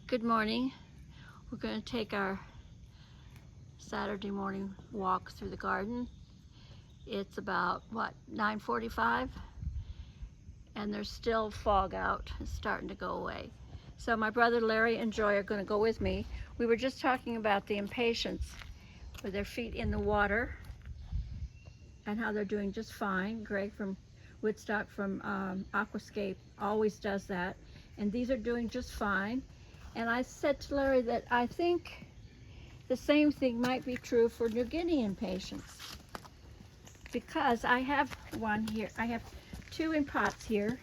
Good morning. We're going to take our Saturday morning walk through the garden. It's about, 9:45? And there's still fog out. It's starting to go away. So my brother Larry and Joy are going to go with me. We were just talking about the impatiens with their feet in the water and how they're doing just fine. Greg from Woodstock from Aquascape always does that. And these are doing just fine. And I said to Larry that I think the same thing might be true for New Guinea impatiens, because I have one here. I have two in pots here,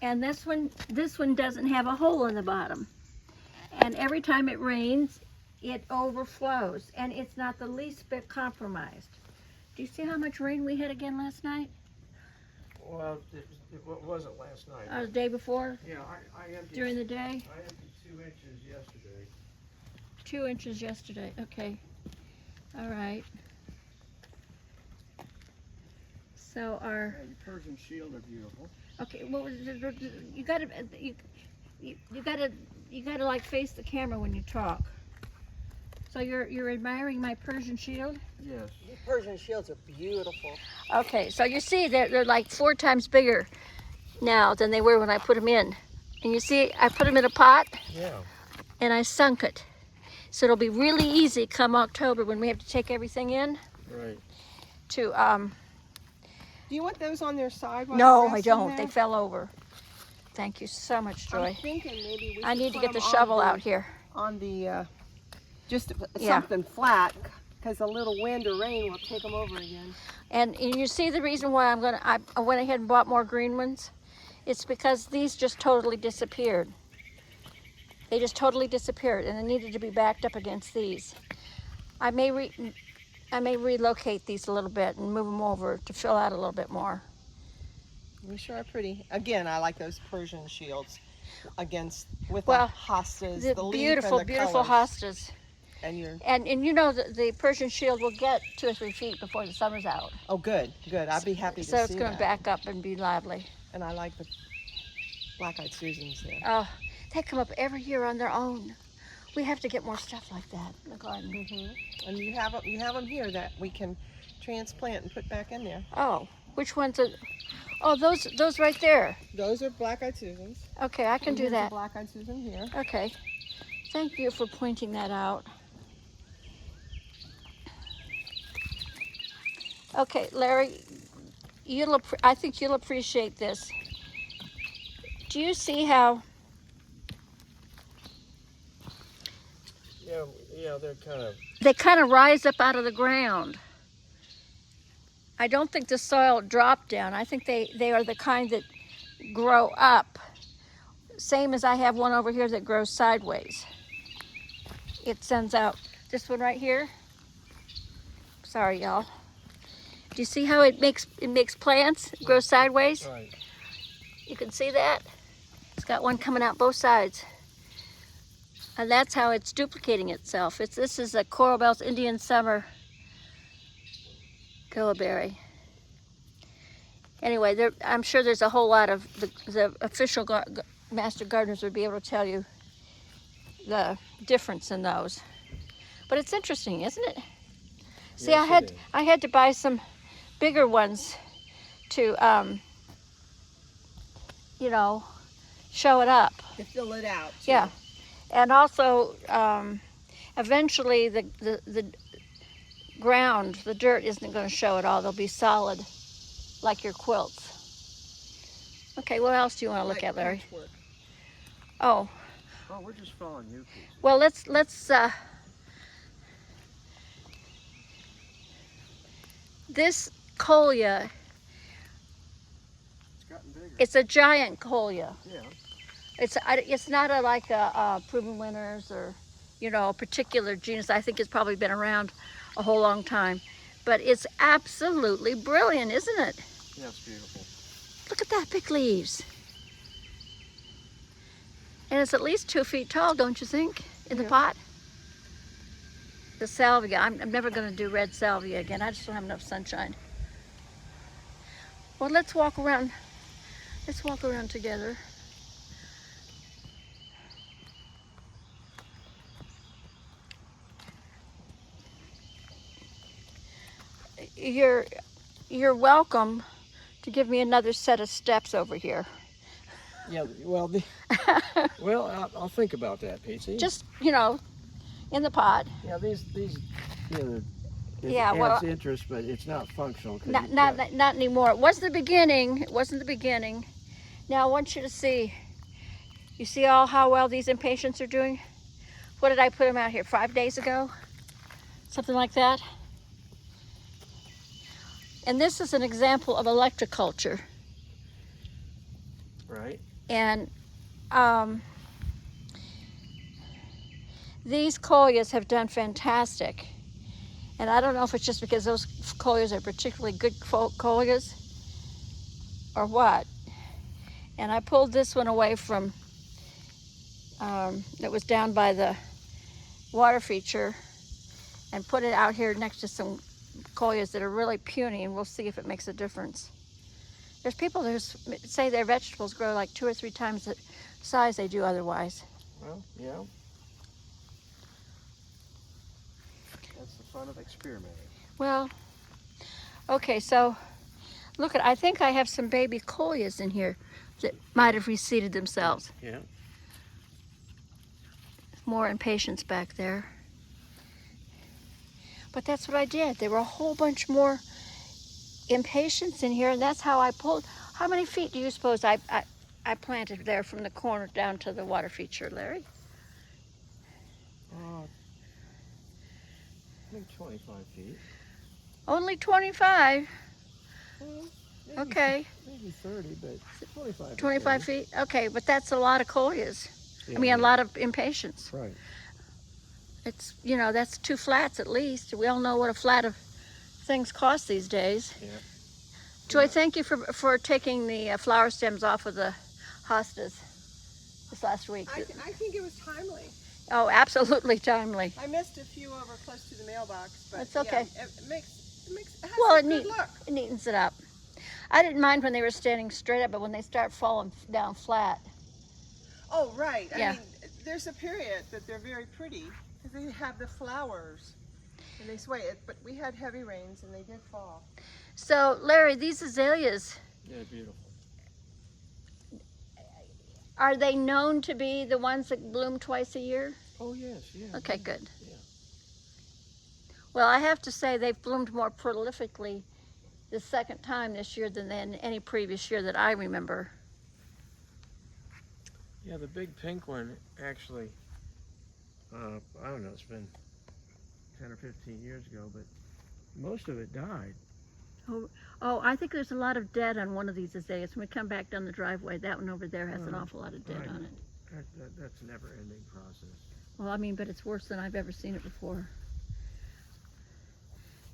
and this one doesn't have a hole in the bottom. And every time it rains, it overflows, and it's not the least bit compromised. Do you see how much rain we had again last night? Well, it wasn't last night. The day before? Yeah, I emptied. During the day? I emptied 2 inches yesterday. 2 inches yesterday. Okay. All right. So our Persian shield are beautiful. okay. Well, you gotta like face the camera when you talk. So you're admiring my Persian shield? Yes. The Persian shields are beautiful. Okay, so you see they're like 4 times bigger now than they were when I put them in. And you see I put them in a pot Yeah. and I sunk it. So it'll be really easy come October when we have to take everything in Right. to Do you want those on their side? While no, they're I resting don't. there? They fell over. Thank you so much, Joy. I'm thinking maybe we I should need to put get the them on shovel out here. On the, just Yeah. something flat, because a little wind or rain will take them over again. And you see the reason why I went ahead and bought more green ones? It's because these just totally disappeared. They just totally disappeared, and they needed to be backed up against these. I may relocate these a little bit and move them over to fill out a little bit more. They sure are pretty. Again, I like those Persian shields with Well, the hostas, The the leaf beautiful, and the beautiful colors. hostas. And you know the Persian shield will get 2 or 3 feet before the summer's out. oh, good. I'd be happy to see So that. it's going to back up and be lively. And I like the black-eyed Susans there. Oh, they come up every year on their own. We have to get more stuff like that in the garden. And you have them here that we can transplant and put back in there. Oh, which ones are? Oh, those right there. Those are black-eyed Susans. Okay, I can do Here's a that. black-eyed Susan here. Okay, thank you for pointing that out. Okay, Larry, I think you'll appreciate this. Do you see how? Yeah, They kind of rise up out of the ground. I don't think the soil dropped down. I think they are the kind that grow up. Same as I have one over here that grows sideways. It sends out this one right here. Sorry, y'all. Do you see how it makes plants grow sideways? Right. You can see that? It's got one coming out both sides. And that's how it's duplicating itself. This is a Coral Bells Indian Summer Gillberry. Anyway, I'm sure there's a whole lot of the official master gardeners would be able to tell you the difference in those. But it's interesting, isn't it? See, Yes, I had to buy some bigger ones to show it up. To fill it out. Too. Yeah. And also, eventually the ground, the dirt isn't going to show it all. They'll be solid, like your quilts. Okay, what else do you want to look at, Larry? Patchwork. Oh, Oh, we're just following you pieces. well, let's this colia, It's gotten bigger. it's a giant colia. Yeah. It's not like a Proven Winners or, a particular genus. I think it's probably been around a whole long time. But it's absolutely brilliant, isn't it? Yeah, it's beautiful. Look at that, big leaves. And it's at least 2 feet tall, don't you think, in the pot? The salvia, I'm never going to do red salvia again. I just don't have enough sunshine. Well, let's walk around. Let's walk around together. you're welcome to give me another set of steps over here. Yeah, well, I'll think about that, Pete. Just, in the pot. Yeah, these, it Yeah, well, adds interest, but it's not functional. 'Cause not you've not got- not anymore. It wasn't the beginning. It wasn't the beginning. Now I want you to see. You see all how well these impatiens are doing? What did I put them out here 5 days ago? Something like that. And this is an example of electroculture. Right. And these collias have done fantastic. And I don't know if it's just because those collias are particularly good collias or what. And I pulled this one away from, that was down by the water feature, and put it out here next to some collias that are really puny, and we'll see if it makes a difference. There's people who say their vegetables grow like 2 or 3 times the size they do otherwise. Well, yeah. That's the fun of experimenting. Well, okay, so look I think I have some baby collias in here that might have reseeded themselves. Yeah. More impatiens back there. But that's what I did. There were a whole bunch more impatiens in here, and that's how I pulled. How many feet do you suppose I planted there from the corner down to the water feature, Larry? I think 25 feet. Only 25. Well, maybe, Okay. Maybe 30, but 25. 25 feet? Okay, but that's a lot of collias. Yeah, I mean, a lot of impatiens. Right. It's, that's 2 flats at least. We all know what a flat of things cost these days. Yeah. Joy, thank you for taking the flower stems off of the hostas this last week. I think it was timely. Oh, absolutely timely. I missed a few over close to the mailbox, but It's okay. Yeah, it has Well, a good look. it neatens it up. I didn't mind when they were standing straight up, but when they start falling down flat. Oh, right. Yeah. I mean, there's a period that they're very pretty because they have the flowers and they sway it, but we had heavy rains and they did fall. So, Larry, these azaleas, Yeah, beautiful. are they known to be the ones that bloom twice a year? Oh, yes, yeah. Okay, good. Yeah. Well, I have to say they've bloomed more prolifically the second time this year than any previous year that I remember. Yeah, the big pink one actually, I don't know, it's been 10 or 15 years ago, but most of it died. Oh, I think there's a lot of dead on one of these azaleas. When we come back down the driveway, that one over there has an awful lot of dead right. on it. That's a never-ending process. Well, I mean, but it's worse than I've ever seen it before.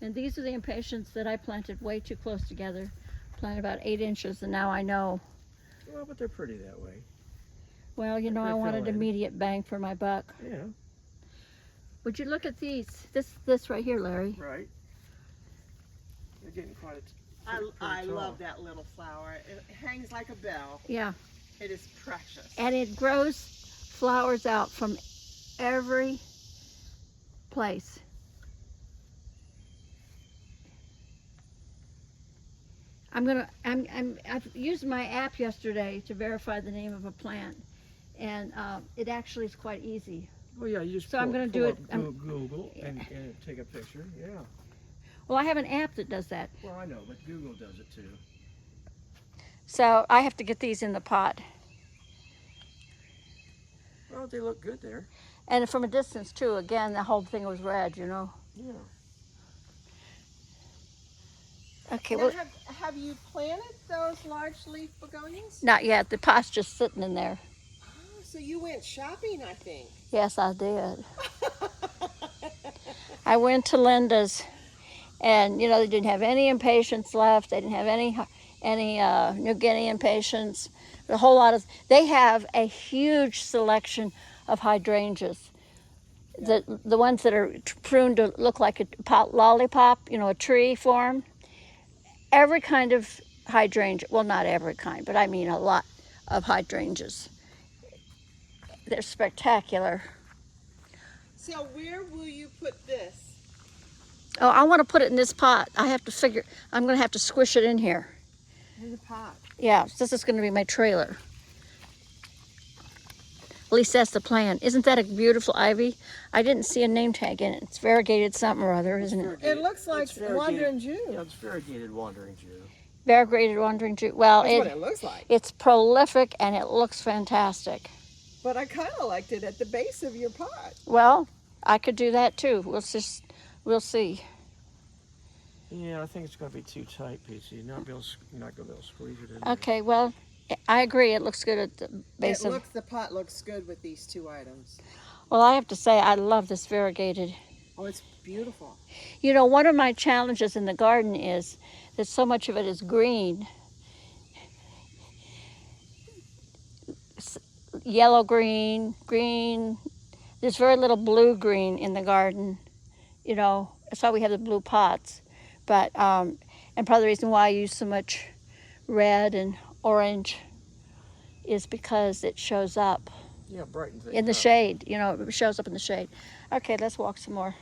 And these are the impatiens that I planted way too close together. Planted about 8 inches, and now I know. Well, but they're pretty that way. Well, I They wanted fill in. immediate bang for my buck. Yeah. Would you look at these? This right here, Larry. Right. They're getting quite I tall. love that little flower. It hangs like a bell. Yeah. It is precious. And it grows flowers out from every place. I've used my app yesterday to verify the name of a plant, and it actually is quite easy. Oh, yeah, you just So I'm gonna do pull it- up Google and take a picture. Yeah. Well, I have an app that does that. Well, I know, but Google does it too. So I have to get these in the pot. Well, they look good there. And from a distance too, again, the whole thing was red, Yeah. Okay, Now, well, have you planted those large leaf begonias? not yet. The pot's just sitting in there. Oh, so you went shopping, I think. Yes, I did. I went to Linda's, and they didn't have any impatiens left. They didn't have any New Guinea impatiens. A whole lot of. They have a huge selection of hydrangeas. The ones that are pruned to look like a lollipop, a tree form. Every kind of hydrangea. Well, not every kind, but I mean a lot of hydrangeas. They're spectacular. So where will you put this? Oh, I want to put it in this pot. I have to figure, I'm going to have to squish it in here. In the pot. Yeah, this is going to be my trailer. At least that's the plan. Isn't that a beautiful ivy? I didn't see a name tag in it. It's variegated something or other, isn't it? It looks like It's variegated. Wandering Jew. Yeah, it's variegated Wandering Jew. Variegated wandering Jew. Well, That's what it looks like. it's prolific and it looks fantastic. But I kind of liked it at the base of your pot. Well, I could do that too. We'll see. Yeah, I think it's going to be too tight, Peachy. You're not going to be able to squeeze it in there. Okay, well, I agree. It looks good at the base of. The pot looks good with these two items. Well, I have to say, I love this variegated. Oh, it's beautiful. You know, one of my challenges in the garden is that so much of it is green. Yellow green, green. There's very little blue green in the garden. You know, that's why we have the blue pots. But, and part of the reason why I use so much red and orange is because it shows up Yeah, brighten things in the up. shade. You know, it shows up in the shade. Okay, let's walk some more.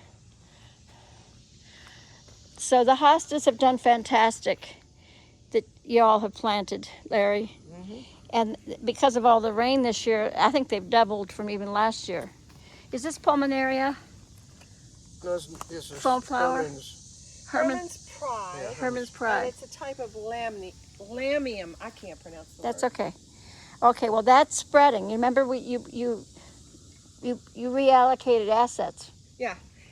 So the hostas have done fantastic that y'all have planted, Larry. Mm-hmm. And because of all the rain this year, I think they've doubled from even last year. Is this pulmonaria? This is Sunflower? Herman's Pride. Yeah. Herman's And Pride. it's a type of lamium. I can't pronounce the That's word. okay. Okay, well that's spreading. You remember you reallocated assets.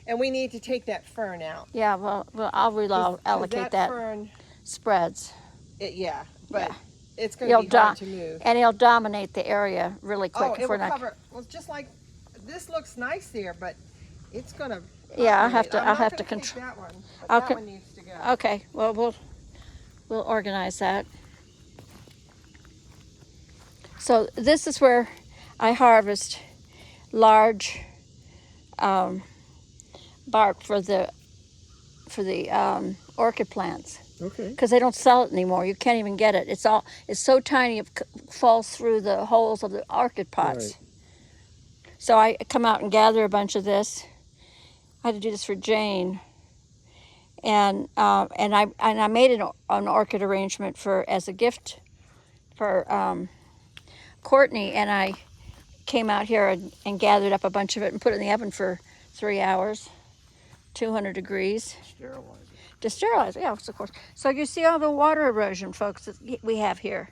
And we need to take that fern out. Yeah, well I'll 'Cause reallocate that. fern, Spreads. but Yeah. it's going to be hard to move. And it'll dominate the area really quick. Oh, if it we're will not. cover. Well, just like this looks nice there, but it's going to. Yeah, I'll have to control. that one. But I'll that one needs to go. Okay, well we'll organize that. So this is where I harvest large bark for the orchid plants Okay. because they don't sell it anymore. You can't even get it. It's so tiny it falls through the holes of the orchid pots. Right. So I come out and gather a bunch of this. I had to do this for Jane, and I made an orchid arrangement as a gift for Courtney, and I came out here and gathered up a bunch of it and put it in the oven for 3 hours, 200 degrees. Sterilize it. To sterilize, yeah, of course. So you see all the water erosion, folks, that we have here.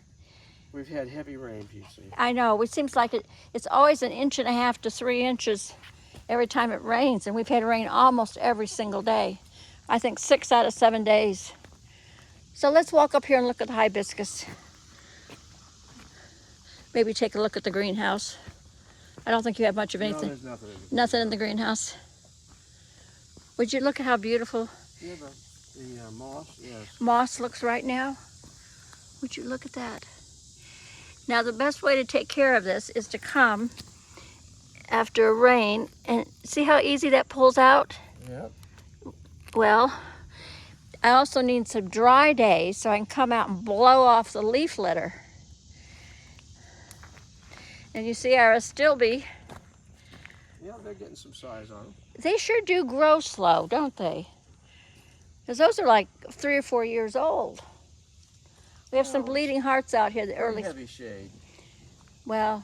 We've had heavy rain, Peachy. I know, it seems like it's always 1.5 inches to 3 inches every time it rains, and we've had rain almost every single day. I think 6 out of 7 days. So let's walk up here and look at the hibiscus. Maybe take a look at the greenhouse. I don't think you have much of anything. No, there's nothing in it. Nothing in the greenhouse. Would you look at how beautiful Yeah, the moss, yes. moss looks right now? Would you look at that? Now the best way to take care of this is to come after a rain and see how easy that pulls out? Yep. Well, I also need some dry days so I can come out and blow off the leaf litter. And you see our astilbe, Yeah, they're getting some size on them. they sure do grow slow, don't they? Because those are like 3 or 4 years old. We have some Well, bleeding hearts out here, the Pretty early. heavy shade. Well,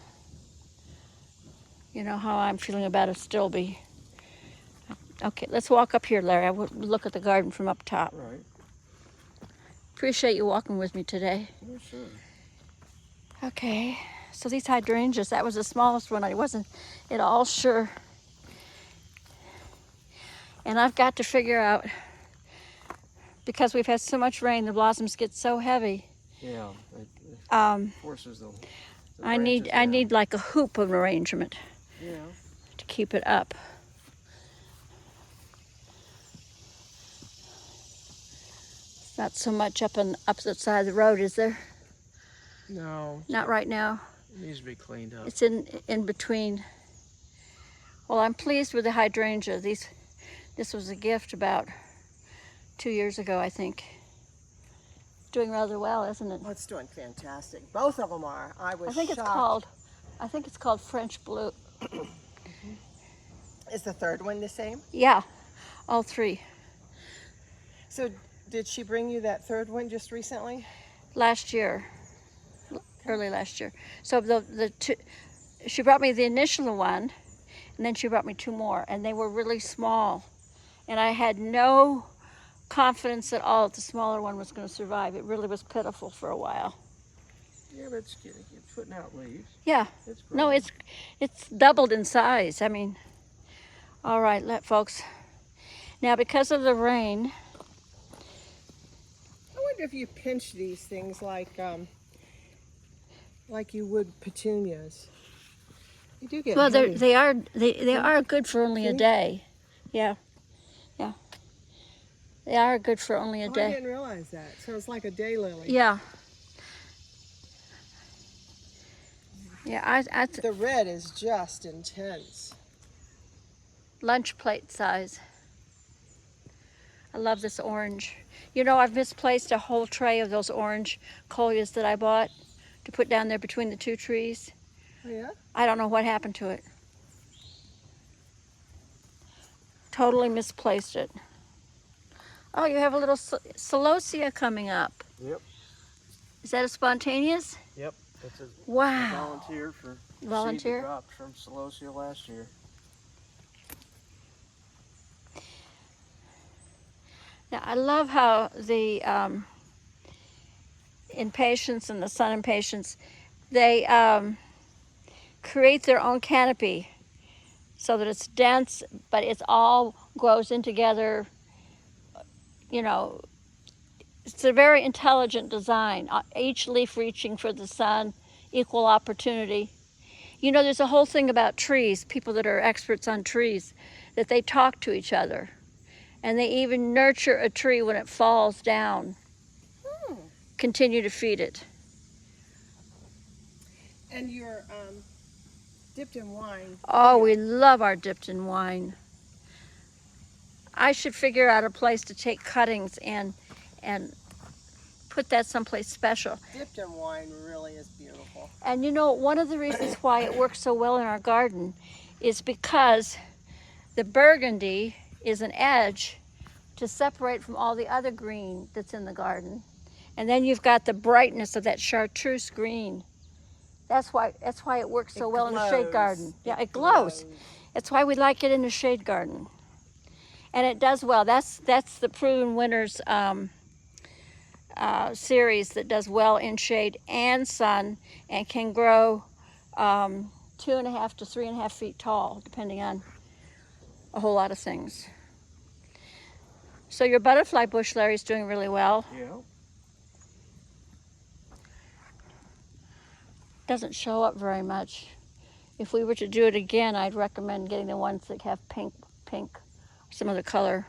you know how I'm feeling about astilbe. Okay, let's walk up here, Larry. I will look at the garden from up top. Right. Appreciate you walking with me today. Yeah, sure. Okay, so these hydrangeas, that was the smallest one. I wasn't at all sure. And I've got to figure out, because we've had so much rain, the blossoms get so heavy. Yeah, it forces the I branches need like a hoop of arrangement down. Yeah. to keep it up. It's not so much up on the opposite side of the road, is there? No, Not right now. it needs to be cleaned up. It's in between. Well, I'm pleased with the hydrangea. This was a gift about 2 years ago, I think. Doing rather well, isn't it? Oh, it's doing fantastic. Both of them are. I was I think shocked. it's called French blue. Is the third one the same? Yeah, all three. So did she bring you that third one just recently? Last year, early last year. So the two, she brought me the initial one, and then she brought me 2 more, and they were really small. And I had no confidence at all that the smaller one was going to survive. It really was pitiful for a while. Yeah, but it's putting out leaves. Yeah. It's No, growing. it's doubled in size. I mean, all right, folks. Now, because of the rain, I wonder if you pinch these things like you would petunias. You do get well, heavy. they are good for only a See? day. Yeah, yeah. They are good for only a Oh, I day. didn't realize that. So it's like a daylily. Yeah. Yeah, The red is just intense. lunch plate size. I love this orange. You know, I've misplaced a whole tray of those orange collias that I bought to put down there between the 2 trees. Oh, yeah? I don't know what happened to it. Totally misplaced it. Oh, you have a little celosia coming up. Yep. Is that a spontaneous? Yep. It's a Wow. volunteer for Volunteer? seed that dropped from celosia last year. Now, I love how the impatiens and the sun impatiens, they create their own canopy so that it's dense, but it's all grows in together. You know, it's a very intelligent design. Each leaf reaching for the sun, equal opportunity. You know, there's a whole thing about trees, people that are experts on trees, that they talk to each other. And they even nurture a tree when it falls down. Continue to feed it. And you're dipped in wine. Oh, we love our dipped in wine. I should figure out a place to take cuttings and put that someplace special. Dipped in wine really is beautiful. And you know, one of the reasons why it works so well in our garden is because the burgundy is an edge to separate from all the other green that's in the garden. And then you've got the brightness of that chartreuse green. That's why it works so well in a shade garden. Yeah, it glows. That's why we like it in a shade garden. And it does well. That's the Proven Winners series that does well in shade and sun and can grow 2.5 to 3.5 feet tall, depending on a whole lot of things. So your butterfly bush, Larry, is doing really well. Yeah. Doesn't show up very much. If we were to do it again, I'd recommend getting the ones that have pink, or some other color.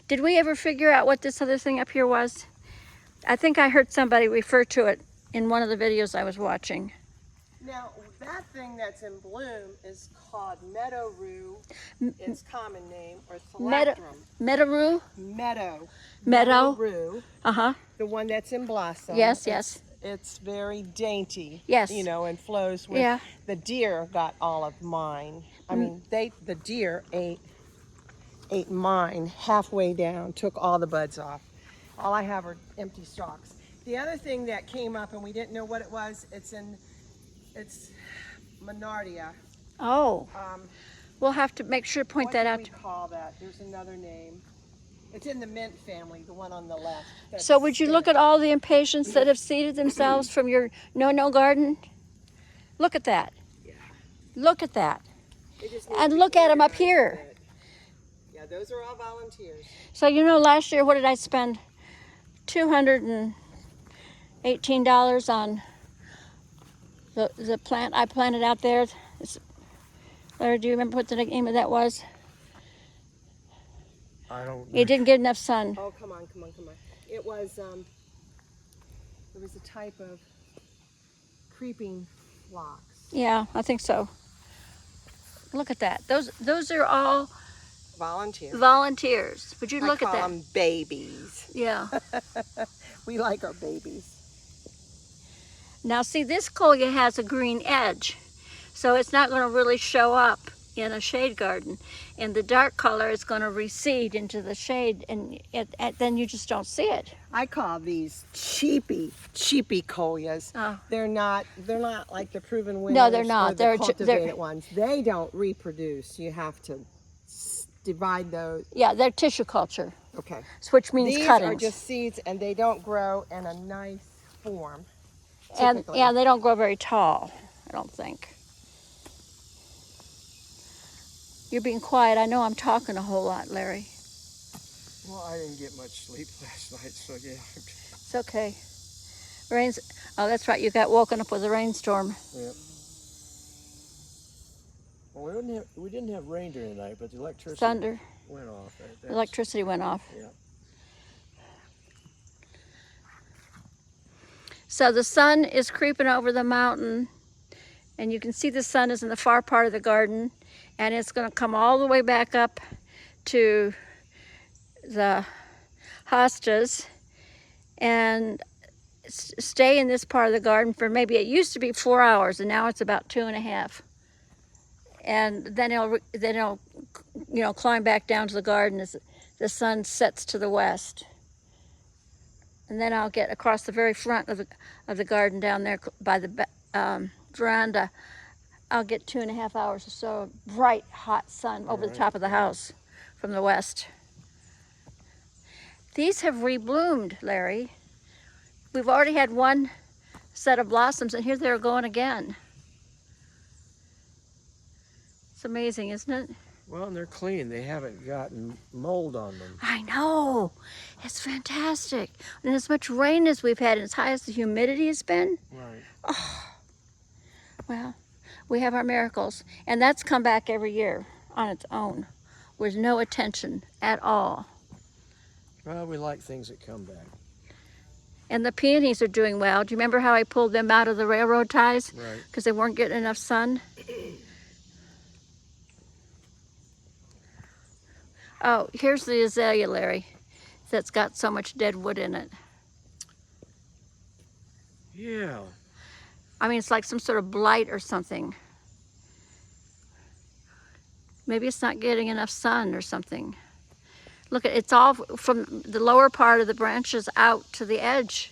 Did we ever figure out what this other thing up here was? I think I heard somebody refer to it in one of the videos I was watching. Now, that thing that's in bloom is called meadow rue, its common name, or thalactrum. Meadow? Meadow rue. Uh-huh. The one that's in blossom. Yes. It's very dainty. Yes. You know, and flows with. Yeah. The deer got all of mine. I mean, the deer ate mine halfway down, took all the buds off. All I have are empty stalks. The other thing that came up and we didn't know what it was, it's Monardia. Oh. We'll have to make sure to point that out. What do we call that? There's another name. It's in the mint family, the one on the left. So would you look at all the impatiens that have seeded themselves from your no-no garden? Look at that. Yeah. Look at that. They just need And to be look at them up organized here. a bit. Yeah, those are all volunteers. So you know, last year, what did I spend? $218 on the plant I planted out there. Larry, do you remember what the name of that was? I don't. It didn't get enough sun. Oh, come on. It was a type of creeping phlox. Yeah, I think so. Look at that. Those are all volunteers. Would you look at I that? call them babies. Yeah. We like our babies. Now see, this colia has a green edge, so it's not going to really show up in a shade garden, and the dark color is going to recede into the shade, and then you just don't see it. I call these cheapy collias. Oh. They're not like the proven winners. No, they're not. Or the They're cultivated ones. They don't reproduce. You have to divide those. Yeah, they're tissue culture, Okay. which means These cuttings. are just seeds, and they don't grow in a nice form. And Typically. yeah, they don't grow very tall, I don't think. You're being quiet. I know I'm talking a whole lot, Larry. Well, I didn't get much sleep last night, so yeah. It's okay. Rains. Oh, that's right. You got woken up with a rainstorm. Yep. Well, we didn't have rain during the night, but the electricity Thunder. went off. Electricity went off. Yeah. So the sun is creeping over the mountain, and you can see the sun is in the far part of the garden, and it's going to come all the way back up to the hostas and stay in this part of the garden for maybe, it used to be 4 hours, and now it's about 2.5. And then it'll climb back down to the garden as the sun sets to the west. And then I'll get across the very front of the garden down there by the veranda. I'll get 2.5 hours or so of bright, hot sun over the top of the house from the west. These have rebloomed, Larry. We've already had one set of blossoms, and here they're going again. It's amazing, isn't it? Well, and they're clean. They haven't gotten mold on them. I know. It's fantastic. And as much rain as we've had, and as high as the humidity has been. Right. Oh, well, we have our miracles. And that's come back every year on its own with no attention at all. Well, we like things that come back. And the peonies are doing well. Do you remember how I pulled them out of the railroad ties? Right. Because they weren't getting enough sun? Oh, here's the azalea, Larry, that's got so much dead wood in it. Yeah. I mean, it's like some sort of blight or something. Maybe it's not getting enough sun or something. Look, it's all from the lower part of the branches out to the edge.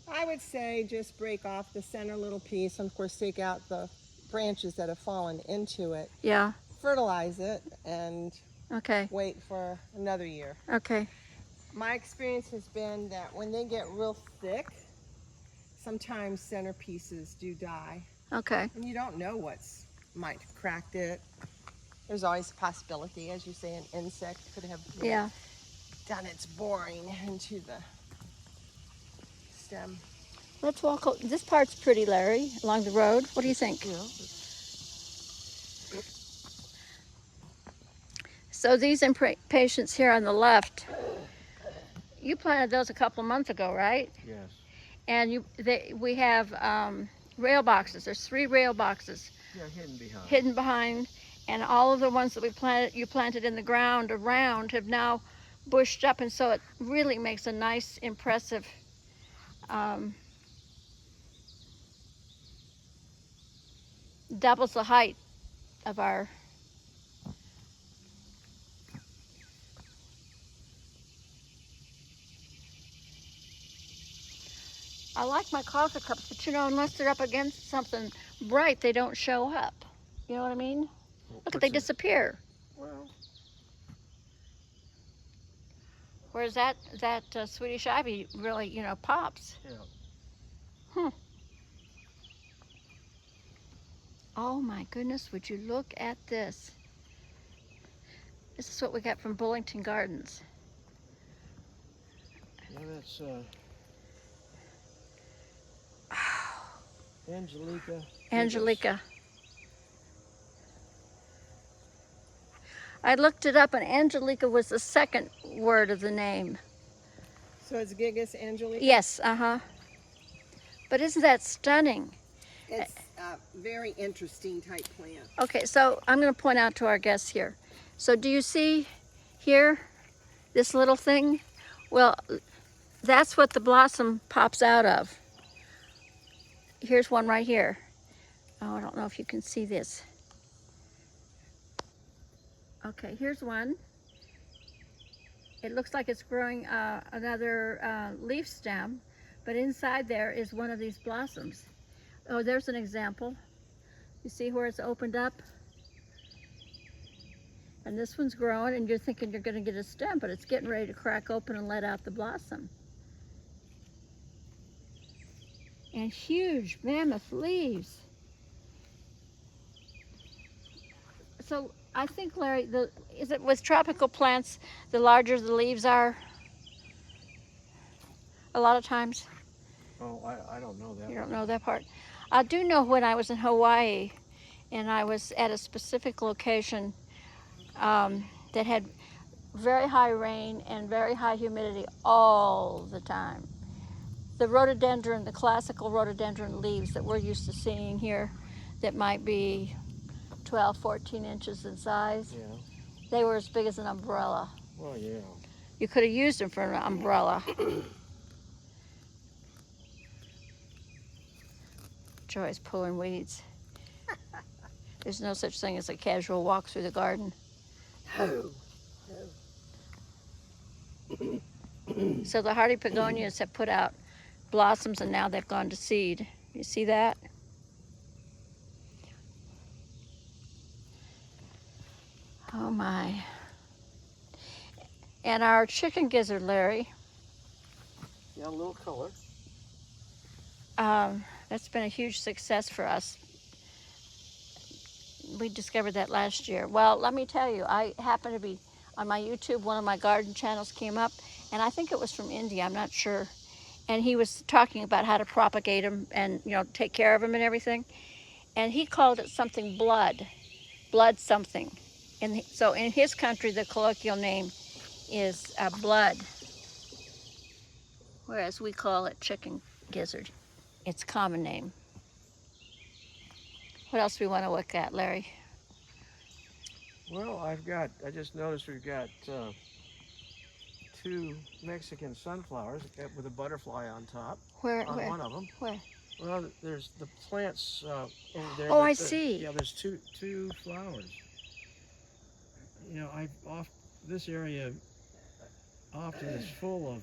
I would say just break off the center little piece, and of course take out the branches that have fallen into it. Yeah, Fertilize it and okay, wait for another year. okay. My experience has been that when they get real thick, sometimes centerpieces do die, Okay, and you don't know what's might have cracked it. There's always a possibility, as you say, an insect could have yeah. done its boring into the stem. Let's walk. This part's pretty, Larry, along the road. What do you think? Yeah. So these impatiens here on the left, you planted those a couple of months ago, right? Yes. And we have rail boxes. There's 3 rail boxes Yeah, hidden behind. hidden behind, and all of the ones that you planted in the ground around have now bushed up, and so it really makes a nice, impressive doubles the height of our I like my coffee cups, but unless they're up against something bright, they don't show up. You know what I mean? Look, they disappear. Well, Whereas that Swedish ivy really, pops. yeah. Oh my goodness, would you look at this? This is what we got from Bullington Gardens. Yeah, that's Angelica. Angelica. I looked it up, and Angelica was the second word of the name. So it's Gigas Angelica? Yes, But isn't that stunning? It's a very interesting type plant. Okay, so I'm going to point out to our guests here. So do you see here, this little thing? Well, that's what the blossom pops out of. Here's one right here. Oh, I don't know if you can see this. Okay, here's one. It looks like it's growing another leaf stem, but inside there is one of these blossoms. Oh, there's an example. You see where it's opened up? And this one's growing, and you're thinking you're going to get a stem, but it's getting ready to crack open and let out the blossom. And huge, mammoth leaves. So I think, Larry, is it with tropical plants, the larger the leaves are? A lot of times. Oh, I don't know that. You don't know that part. I do know when I was in Hawaii, and I was at a specific location that had very high rain and very high humidity all the time. The rhododendron, the classical rhododendron leaves that we're used to seeing here, that might be 12, 14 inches in size, Yeah. they were as big as an umbrella. Well, yeah. You could have used them for an umbrella. Joy's pulling weeds. There's no such thing as a casual walk through the garden. Oh. So the hardy begonias have put out blossoms, and now they've gone to seed. You see that? Oh my. And our chicken gizzard, Larry, Yeah, a little color. that's been a huge success for us. We discovered that last year. Well, let me tell you, I happened to be on my YouTube, one of my garden channels came up, and I think it was from India, I'm not sure. And he was talking about how to propagate them and, you know, take care of them and everything. And he called it something blood something. And so in his country, the colloquial name is blood, whereas we call it chicken gizzard. It's a common name. What else do we want to look at, Larry? Well, I just noticed we've got 2 Mexican sunflowers with a butterfly on top. Where? On one of them. Where? Well, there's the plants over there. Oh, I see. Yeah, there's two flowers. You know, off this area often is full of.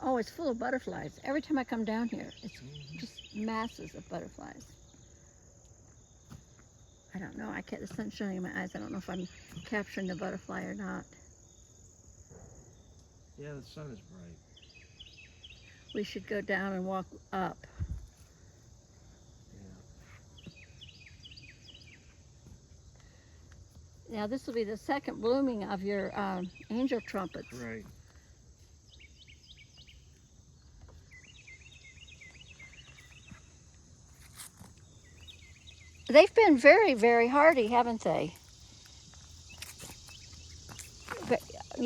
Oh, it's full of butterflies. Every time I come down here, it's just masses of butterflies. I don't know. The sun's shining in my eyes. I don't know if I'm capturing the butterfly or not. Yeah, the sun is bright. We should go down and walk up. Yeah. Now this will be the second blooming of your angel trumpets. Right. They've been very, very hardy, haven't they? But,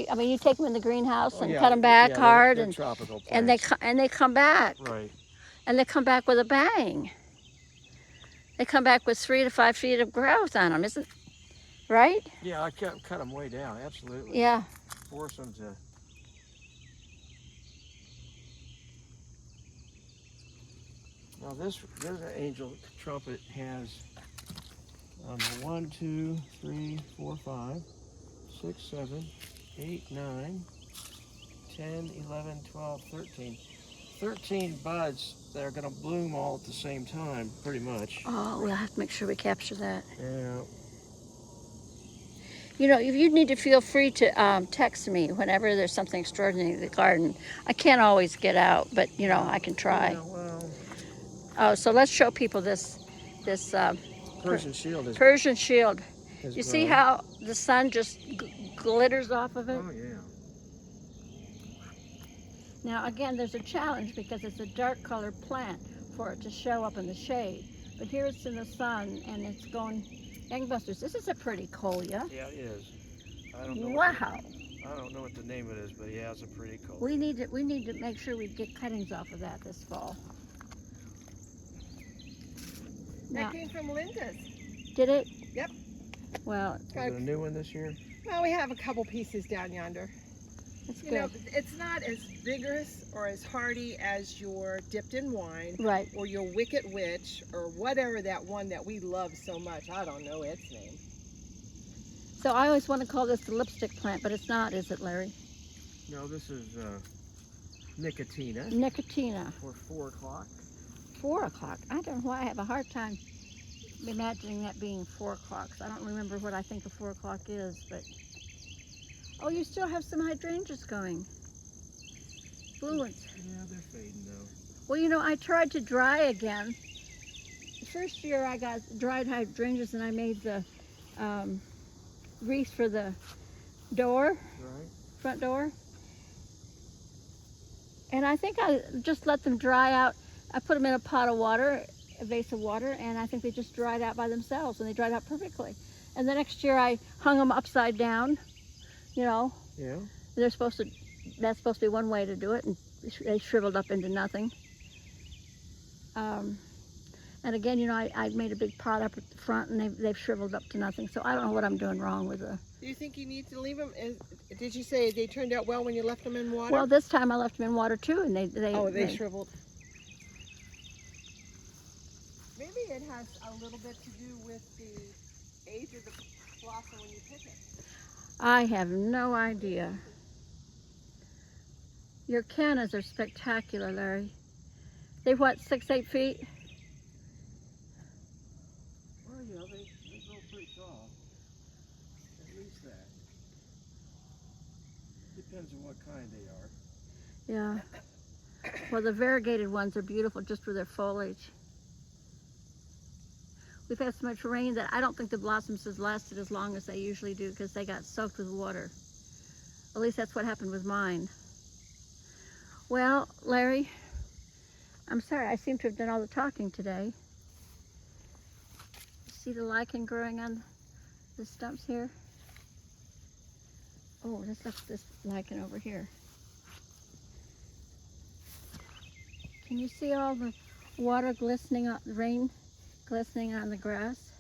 I mean, you take them in the greenhouse and cut them back hard, they're and tropical plants. and they come back. Right. And they come back with a bang. They come back with 3 to 5 feet of growth on them, isn't right? Yeah, I cut them way down. Absolutely. Yeah. Force them to. Now this angel trumpet has 1, 2, 3, 4, 5, 6, 7, 8, 9, 10, 11, 12, 13. 13 buds that are going to bloom all at the same time, pretty much. Oh, we'll have to make sure we capture that. Yeah. You know, if you need to feel free to text me whenever there's something extraordinary in the garden. I can't always get out, but you know, I can try. Yeah, well, Oh, so let's show people this Persian shield is. Persian shield. is You see growing. how the sun just glitters off of it? Oh yeah. Now again, there's a challenge because it's a dark colored plant for it to show up in the shade. But here it's in the sun and it's going gangbusters. This is a pretty colia. Yeah, it is. I don't know. Wow. I don't know what the name of it is, but yeah, it's a pretty cool. We need to make sure we get cuttings off of that this fall. That Now, came from Linda's. did it? Yep. Well, Is it a new one this year? Well, we have a couple pieces down yonder. That's You good. know, it's not as vigorous or as hearty as your dipped in wine Right. or your Wicked Witch or whatever that one that we love so much. I don't know its name. So I always want to call this the lipstick plant, but it's not, is it, Larry? No, this is Nicotina Nicotina. for 4 o'clock. 4 o'clock. I don't know why I have a hard time imagining that being 4 o'clock. So I don't remember what I think of 4 o'clock is, but. Oh, you still have some hydrangeas going. Blue ones. Yeah, they're fading though. Well, you know, I tried to dry again. The first year I got dried hydrangeas and I made the wreath for the door, Right. front door. And I think I just let them dry out. I put them in a pot of water, a vase of water, and I think they just dried out by themselves, and they dried out perfectly. And the next year I hung them upside down, you know. Yeah. That's supposed to be one way to do it, and they shriveled up into nothing. And again, you know, I made a big pot up at the front, and they've shriveled up to nothing. So I don't know what I'm doing wrong with the. Do you think you need to leave them? Did you say they turned out well when you left them in water? Well, this time I left them in water too, and they shriveled. Maybe it has a little bit to do with the age of the blossom when you pick it. I have no idea. Your cannas are spectacular, Larry. They what, 6-8 feet? Well, you know, they grow pretty tall. At least that. Depends on what kind they are. Yeah. Well, the variegated ones are beautiful just for their foliage. We've had so much rain that I don't think the blossoms has lasted as long as they usually do because they got soaked with water. At least that's what happened with mine. Well, Larry, I'm sorry, I seem to have done all the talking today. See the lichen growing on the stumps here? Oh, let's look at this lichen over here. Can you see all the water glistening on the rain glistening on the grass?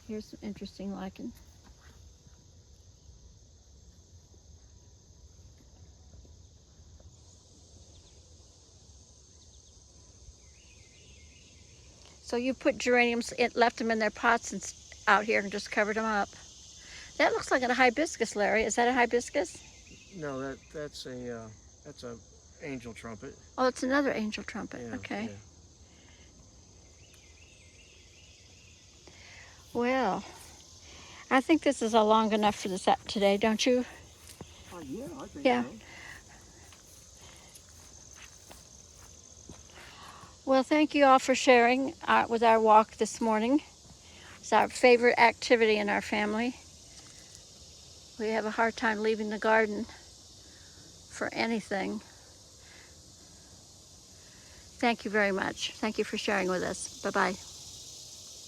Here's some interesting lichen. So you put geraniums, left them in their pots and out here and just covered them up. That looks like a hibiscus, Larry. Is that a hibiscus? No, that's a angel trumpet. Oh, it's another angel trumpet. Yeah, Okay. yeah. Well, I think this is long enough for this today, don't you? Yeah, I think Yeah. so. Well, thank you all for sharing with our walk this morning. It's our favorite activity in our family. We have a hard time leaving the garden for anything. Thank you very much. Thank you for sharing with us. Bye-bye.